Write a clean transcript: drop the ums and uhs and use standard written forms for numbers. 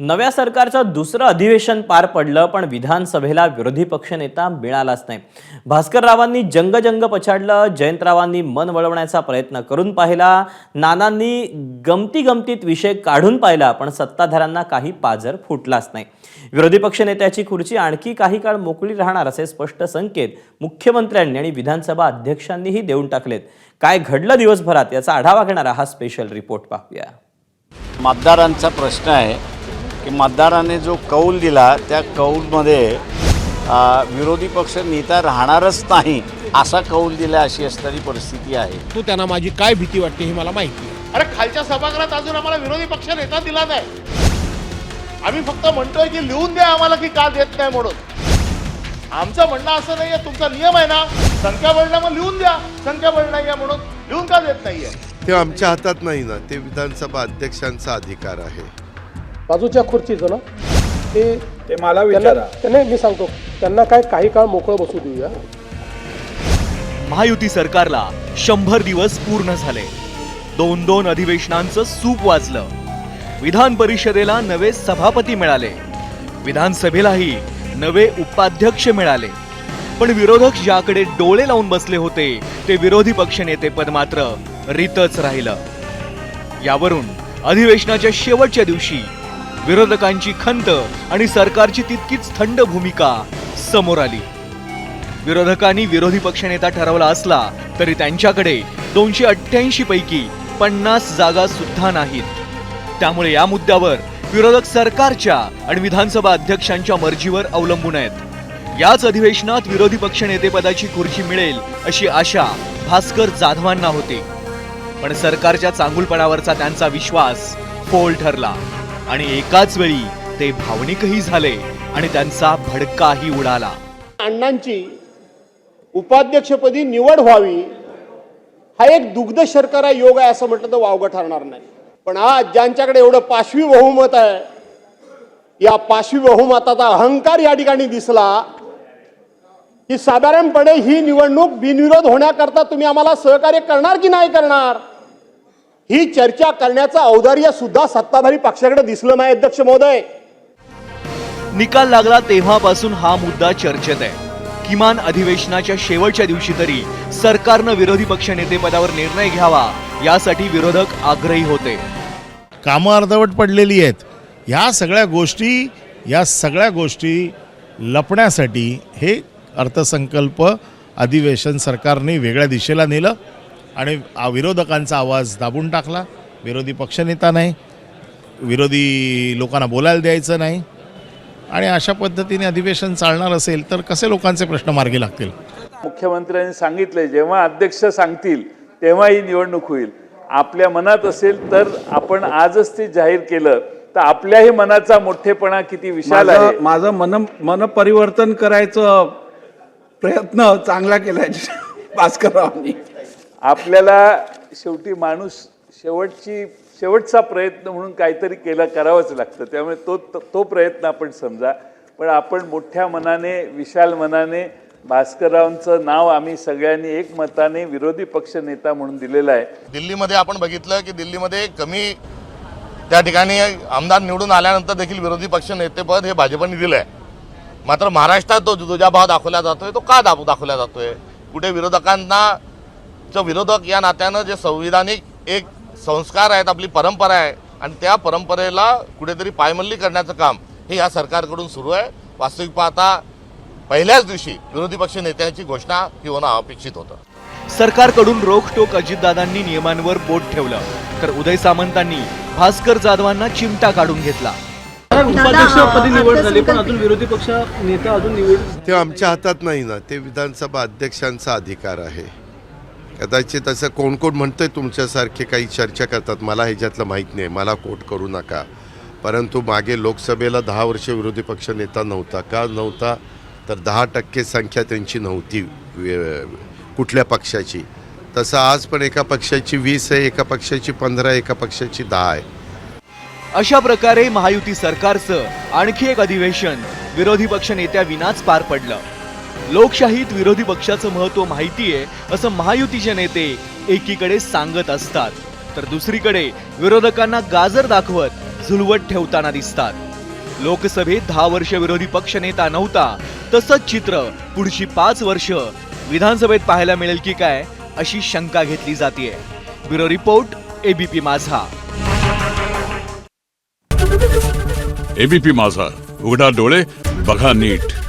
नव्या सरकारचं दुसरं अधिवेशन पार पडलं, पण विधानसभेला विरोधी पक्षनेता मिळालाच नाही। भास्कररावांनी जंग पछाडलं, जयंतरावांनी मन वळवण्याचा प्रयत्न करून पाहिला, नानांनी गमतीत विषय काढून पाहिला, पण सत्ताधाऱ्यांना काही पाजर फुटलाच नाही। विरोधी पक्षनेत्याची खुर्ची आणखी काही काळ मोकळी राहणार असे स्पष्ट संकेत मुख्यमंत्र्यांनी आणि विधानसभा अध्यक्षांनीही देऊन टाकलेत। काय घडलं दिवसभरात याचा आढावा घेणारा हा स्पेशल रिपोर्ट पाहूया। मतदारांचा प्रश्न आहे की मतदाराने जो कौल दिला त्या कौलमध्ये विरोधी पक्ष नेता राहणारच नाही असा कौल दिला, अशी असणारी परिस्थिती आहे। तो त्यांना माझी काय भीती वाटते हे मला माहिती आहे। अरे खालच्या सभागृहात अजून आम्हाला विरोधी पक्ष नेता दिला नाही। आम्ही फक्त म्हणतोय की लिहून द्या आम्हाला की का देत नाही म्हणून। आमचं म्हणणं असं नाहीये, तुमचा नियम आहे ना, संख्याबळ मग लिहून द्या, संख्याबळ नाहीये म्हणून लिहून का देत नाहीये? ते आमच्या हातात नाही ना, ते विधानसभा अध्यक्षांचा अधिकार आहे। बाजूच्या खुर्चीचं ना ते मला विचारा, त्याने मी सांगतो त्यांना काय काही काळ मोकळं बसू देऊया। महायुती सरकारला 100 दिवस पूर्ण झाले। 2 अधिवेशनांचं सूप वाजलं। विधान परिषदेला नवे सभापती मिळाले, विधानसभेलाही नवे उपाध्यक्ष मिळाले, पण विरोधक ज्याकडे डोळे लावून बसले होते ते विरोधी पक्षनेते पद मात्र रितच राहिलं। यावरून अधिवेशनाच्या शेवटच्या दिवशी विरोधकांची खंत आणि सरकारची तितकीच थंड भूमिका समोर आली। विरोधकांनी विरोधी पक्षनेता ठरवला असला तरी त्यांच्याकडे 288 पैकी 50 जागा सुद्धा नाहीत। त्यामुळे या मुद्द्यावर विरोधक सरकारच्या आणि विधानसभा अध्यक्षांच्या मर्जीवर अवलंबून आहेत। याच अधिवेशनात विरोधी पक्षनेतेपदाची खुर्ची मिळेल अशी आशा भास्कर जाधवांना होती, पण सरकारच्या चांगुलपणावरचा त्यांचा विश्वास फोल ठरला आणि एकाच वेळी ते भावनिकही झाले आणि त्यांचा भडकाही उडाला। अण्णांची उपाध्यक्षपदी निवड व्हावी हा एक दुग्ध शर्करा योग आहे असं म्हटलं तर वावगं ठरणार नाही। पण आज ज्यांच्याकडे एवढं पाशवी बहुमत आहे, या पाशवी बहुमताचा अहंकार या ठिकाणी दिसला की साधारणपणे ही निवडणूक बिनविरोध होण्याकरता तुम्ही आम्हाला सहकार्य करणार की नाही करणार ही चर्चा करण्याचं औदार्य सुद्धा सत्ताधारी पक्षाकडे दिसलं नाही। अध्यक्ष महोदय, निकाल लागला तेव्हापासून हा मुद्दा चर्चेत आहे। किमान अधिवेशनाच्या शेवटच्या दिवशी तरी सरकारनं विरोधी पक्षनेतेपदावर निर्णय घ्यावा यासाठी विरोधक आग्रही होते। कामं अर्धवट पडलेली आहेत। ह्या सगळ्या गोष्टी लपण्यासाठी हे अर्थसंकल्प अधिवेशन सरकारने वेगळ्या दिशेला नेलं आणि विरोधकांचा आवाज दाबून टाकला। विरोधी पक्षनेता नाही, विरोधी लोकांना बोलायला द्यायचं नाही आणि अशा पद्धतीने अधिवेशन चालणार असेल तर कसे लोकांचे प्रश्न मार्गी लागतील? मुख्यमंत्र्यांनी सांगितले जेव्हा अध्यक्ष सांगतील तेव्हा ही निवडणूक होईल। आपल्या मनात असेल तर आपण आजच ते जाहीर केलं तर आपल्याही मनाचा मोठेपणा किती विशाल आहे। माझं मन परिवर्तन करायचं प्रयत्न चांगला केलाय भास्कररावांनी। आपल्याला शेवटी माणूस शेवटचा प्रयत्न म्हणून काहीतरी करावंच लागतं, त्यामुळे तो प्रयत्न आपण समजा। पण आपण मोठ्या मनाने, विशाल मनाने भास्कररावांचं नाव आम्ही सगळ्यांनी एकमताने विरोधी पक्ष नेता म्हणून दिलेलं आहे। दिल्लीमध्ये आपण बघितलं की दिल्लीमध्ये कमी त्या ठिकाणी आमदार निवडून आल्यानंतर देखील विरोधी पक्ष नेतेपद हे भाजपने दिलं आहे। मात्र महाराष्ट्रात तो दुजाभाव दाखवला जातोय, तो का दाखवला जातोय? कुठे विरोधक या नात्यानं जे संविधानिक एक संस्कार आहेत, आपली परंपरा आहे आणि त्या परंपरेला कुठेतरी पायमल्ली करण्याचं काम हे या सरकारकडून सुरू आहे। वास्तविक पाहता पहिल्याच दिवशी विरोधी पक्ष नेत्यांची घोषणा ही होणं अपेक्षित होतं। सरकारकडून रोखटोक अजितदादांनी नियमांवर बोट ठेवलं तर उदय सामंतांनी भास्कर जाधवांना चिमटा काढून घेतला। उपाध्यक्षपदी निवड झाली पण अजून विरोधी पक्ष नेता अजून निवड ते आमच्या हातात नाही ना, ते विधानसभा अध्यक्षांचा अधिकार आहे। कदाचित असं कोण म्हणतंय तुमच्यासारखे काही चर्चा करतात, मला ह्याच्यातलं माहीत नाही, मला कोट करू नका। परंतु मागे लोकसभेला 10 वर्ष विरोधी पक्ष नेता नव्हता। का नव्हता? तर 10% संख्या त्यांची नव्हती कुठल्या पक्षाची। तसं आज पण एका पक्षाची 20 आहे, एका पक्षाची 15, एका पक्षाची 10 आहे। अशा प्रकारे महायुती सरकारचं आणखी एक अधिवेशन विरोधी पक्ष नेत्या विनाच पार पडलं। लोकशाहीत विरोधी पक्षाचं महत्त्व माहितीये असं महायुतीचे नेते एकीकडे सांगत असतात, तर दुसरीकडे विरोधकांना गाजर दाखवत झुलवत ठेवताना दिसतात। लोकसभेत 10 वर्ष विरोधी पक्षनेता नव्हता, तसंच चित्र पुढची 5 वर्ष विधानसभेत पाहायला मिळेल की काय, अशी शंका घेतली जातीये. ब्युरो रिपोर्ट, एबीपी माझा. एबीपी माझा, उघडा डोळे बघा नीट.